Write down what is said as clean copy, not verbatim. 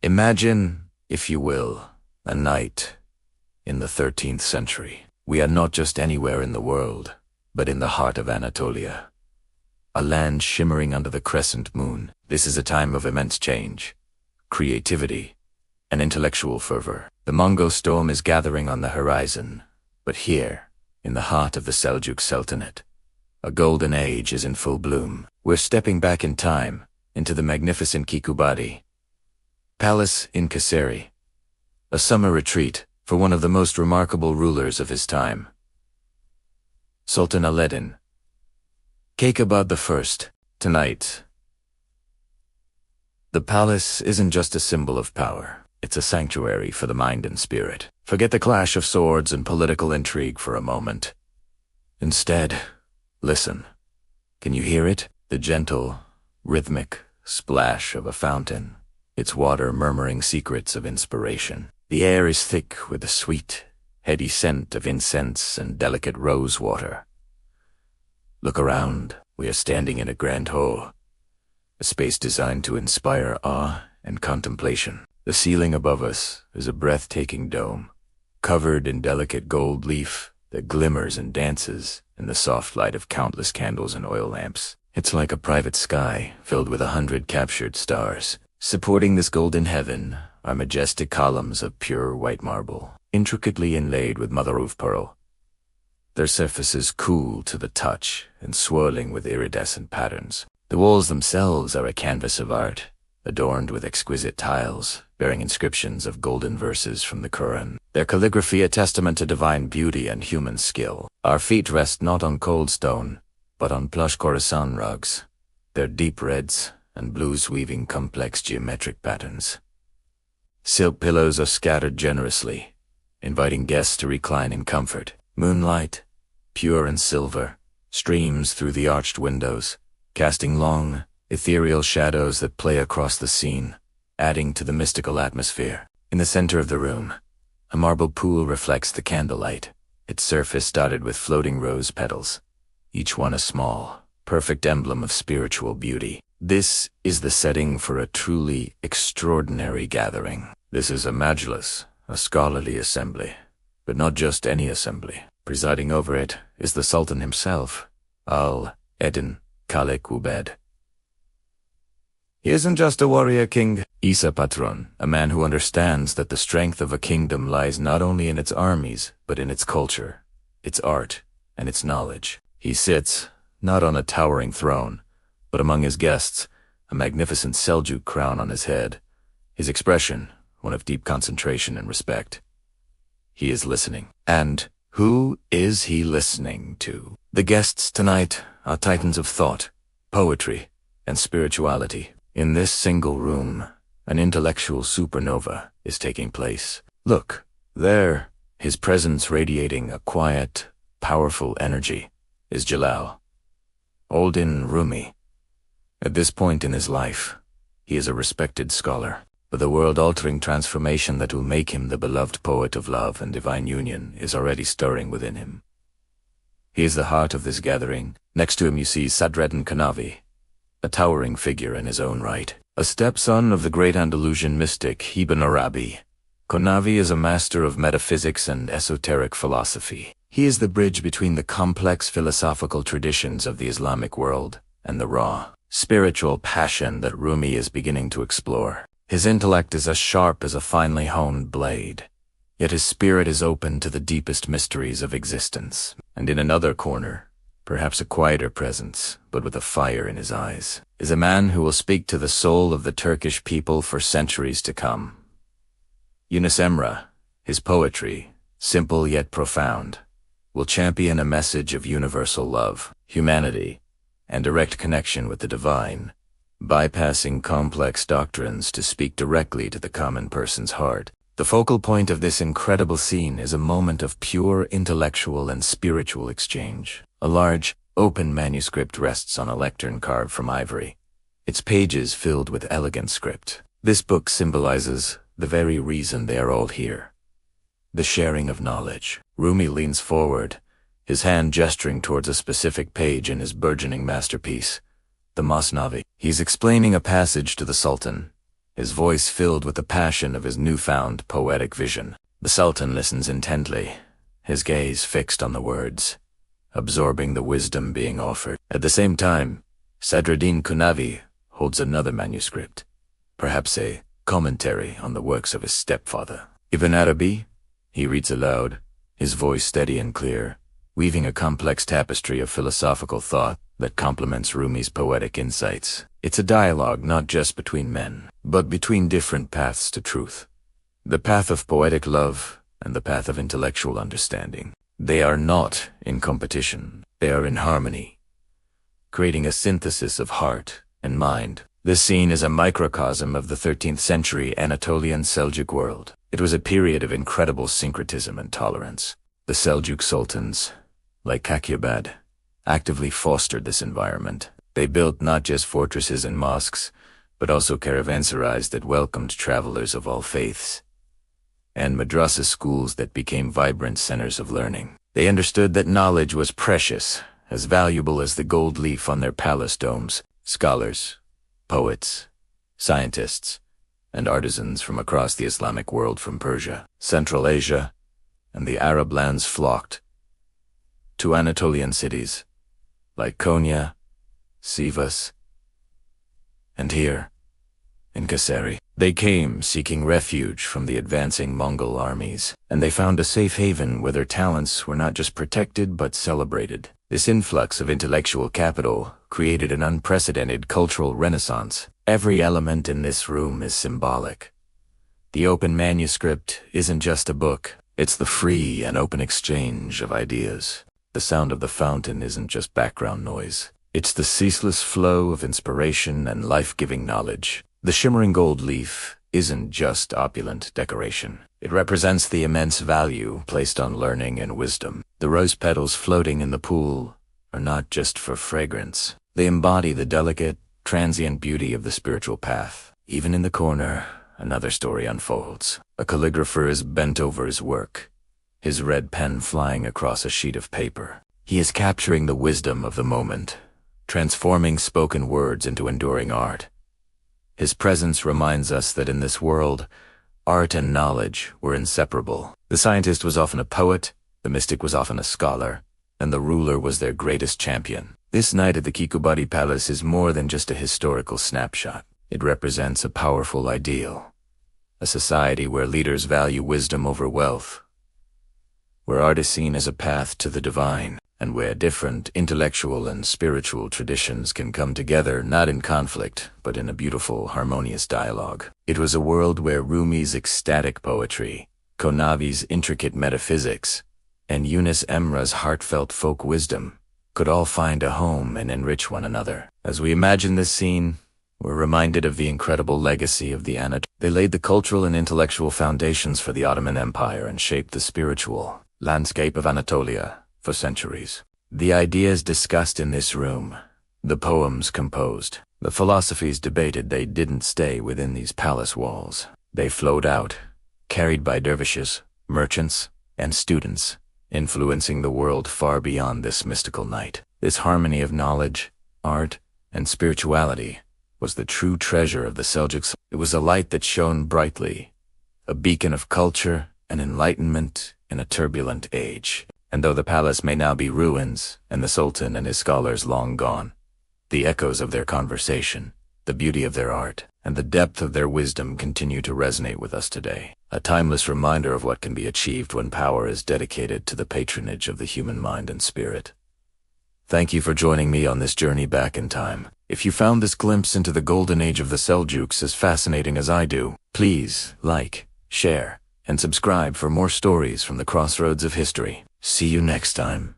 Imagine, if you will, a night in the 13th century. We are not just anywhere in the world, but in the heart of Anatolia. A land shimmering under the crescent moon. This is a time of immense change, creativity, and intellectual fervor. The Mongol storm is gathering on the horizon, but here, in the heart of the Seljuk Sultanate, a golden age is in full bloom. We're stepping back in time, into the magnificent Keykubadiye Palace in Kayseri, a summer retreat for one of the most remarkable rulers of his time, Sultan Alaeddin Keykubad I. Tonight, the palace isn't just a symbol of power. It's a sanctuary for the mind and spirit. Forget the clash of swords and political intrigue for a moment. Instead, listen. Can you hear it? The gentle, rhythmic splash of a fountain, its water murmuring secrets of inspiration. The air is thick with the sweet, heady scent of incense and delicate rose water. Look around. We are standing in a grand hall, a space designed to inspire awe and contemplation. The ceiling above us is a breathtaking dome, covered in delicate gold leaf that glimmers and dances in the soft light of countless candles and oil lamps. It's like a private sky filled with 100 captured stars. Supporting this golden heaven are majestic columns of pure white marble, intricately inlaid with mother-of-pearl. Their surfaces cool to the touch and swirling with iridescent patterns. The walls themselves are a canvas of art, adorned with exquisite tiles, bearing inscriptions of golden verses from the Quran. Their calligraphy a testament to divine beauty and human skill. Our feet rest not on cold stone, but on plush Khorasan rugs, their deep reds and blues weaving complex geometric patterns. Silk pillows are scattered generously, inviting guests to recline in comfort. Moonlight, pure and silver, streams through the arched windows, casting long, ethereal shadows that play across the scene, adding to the mystical atmosphere. In the center of the room, a marble pool reflects the candlelight, its surface dotted with floating rose petals, each one a small, perfect emblem of spiritual beauty. This is the setting for a truly extraordinary gathering. This is a majlis, a scholarly assembly, but not just any assembly. Presiding over it is the Sultan himself, Alaeddin Keykubad. He isn't just a warrior king, he's a patron, a man who understands that the strength of a kingdom lies not only in its armies, but in its culture, its art, and its knowledge. He sits, not on a towering throne, but among his guests, a magnificent Seljuk crown on his head, his expression one of deep concentration and respect. He is listening. And who is he listening to? The guests tonight are titans of thought, poetry, and spirituality. In this single room, an intellectual supernova is taking place. Look, there, his presence radiating a quiet, powerful energy, is Jalaluddin Rumi. At this point in his life, he is a respected scholar, but the world-altering transformation that will make him the beloved poet of love and divine union is already stirring within him. He is the heart of this gathering. Next to him you see Sadreddin Konavi, a towering figure in his own right, a stepson of the great Andalusian mystic Ibn Arabi. Konavi is a master of metaphysics and esoteric philosophy. He is the bridge between the complex philosophical traditions of the Islamic world and the raw, spiritual passion that Rumi is beginning to explore. His intellect is as sharp as a finely honed blade, yet his spirit is open to the deepest mysteries of existence. And in another corner, perhaps a quieter presence, but with a fire in his eyes, is a man who will speak to the soul of the Turkish people for centuries to come. Yunus Emre, his poetry, simple yet profound, will champion a message of universal love, humanity, and direct connection with the divine, bypassing complex doctrines to speak directly to the common person's heart. The focal point of this incredible scene is a moment of pure intellectual and spiritual exchange. A large, open manuscript rests on a lectern carved from ivory, its pages filled with elegant script. This book symbolizes the very reason they are all here: the sharing of knowledge. Rumi leans forward, his hand gesturing towards a specific page in his burgeoning masterpiece, the Masnavi. He's explaining a passage to the Sultan, his voice filled with the passion of his newfound poetic vision. The Sultan listens intently, his gaze fixed on the words, absorbing the wisdom being offered. At the same time, Sadruddin Kunavi holds another manuscript, perhaps a commentary on the works of his stepfather. Ibn Arabi, he reads aloud, his voice steady and clear, weaving a complex tapestry of philosophical thought that complements Rumi's poetic insights. It's a dialogue not just between men, but between different paths to truth. The path of poetic love and the path of intellectual understanding. They are not in competition, they are in harmony, creating a synthesis of heart and mind. This scene is a microcosm of the 13th century Anatolian Seljuk world. It was a period of incredible syncretism and tolerance. The Seljuk sultans, like Keykubad, actively fostered this environment. They built not just fortresses and mosques, but also caravanserais that welcomed travelers of all faiths, and madrasa schools that became vibrant centers of learning. They understood that knowledge was precious, as valuable as the gold leaf on their palace domes. Scholars, poets, scientists, and artisans from across the Islamic world, from Persia, Central Asia, and the Arab lands flocked to Anatolian cities like Konya, Sivas, and here, in Kayseri. They came seeking refuge from the advancing Mongol armies, and they found a safe haven where their talents were not just protected but celebrated. This influx of intellectual capital created an unprecedented cultural renaissance. Every element in this room is symbolic. The open manuscript isn't just a book, it's the free and open exchange of ideas. The sound of the fountain isn't just background noise, it's the ceaseless flow of inspiration and life-giving knowledge. The shimmering gold leaf isn't just opulent decoration. It represents the immense value placed on learning and wisdom. The rose petals floating in the pool are not just for fragrance. They embody the delicate, transient beauty of the spiritual path. Even in the corner, another story unfolds. A calligrapher is bent over his work, his red pen flying across a sheet of paper. He is capturing the wisdom of the moment, transforming spoken words into enduring art. His presence reminds us that in this world, art and knowledge were inseparable. The scientist was often a poet, the mystic was often a scholar, and the ruler was their greatest champion. This night at the Keykubadiye Palace is more than just a historical snapshot. It represents a powerful ideal, a society where leaders value wisdom over wealth, where art is seen as a path to the divine, and where different intellectual and spiritual traditions can come together not in conflict, but in a beautiful, harmonious dialogue. It was a world where Rumi's ecstatic poetry, Konavi's intricate metaphysics, and Yunus Emre's heartfelt folk wisdom could all find a home and enrich one another. As we imagine this scene, we're reminded of the incredible legacy of the Anatolians. They laid the cultural and intellectual foundations for the Ottoman Empire and shaped the spiritual landscape of Anatolia for centuries. The ideas discussed in this room, the poems composed, the philosophies debated, they didn't stay within these palace walls. They flowed out, carried by dervishes, merchants, and students, influencing the world far beyond this mystical night. This harmony of knowledge, art, and spirituality was the true treasure of the Seljuks. It was a light that shone brightly, a beacon of culture and enlightenment in a turbulent age. And though the palace may now be ruins, and the Sultan and his scholars long gone, the echoes of their conversation, the beauty of their art, and the depth of their wisdom continue to resonate with us today. A timeless reminder of what can be achieved when power is dedicated to the patronage of the human mind and spirit. Thank you for joining me on this journey back in time. If you found this glimpse into the golden age of the Seljuks as fascinating as I do, please like, share, and subscribe for more stories from the crossroads of history. See you next time.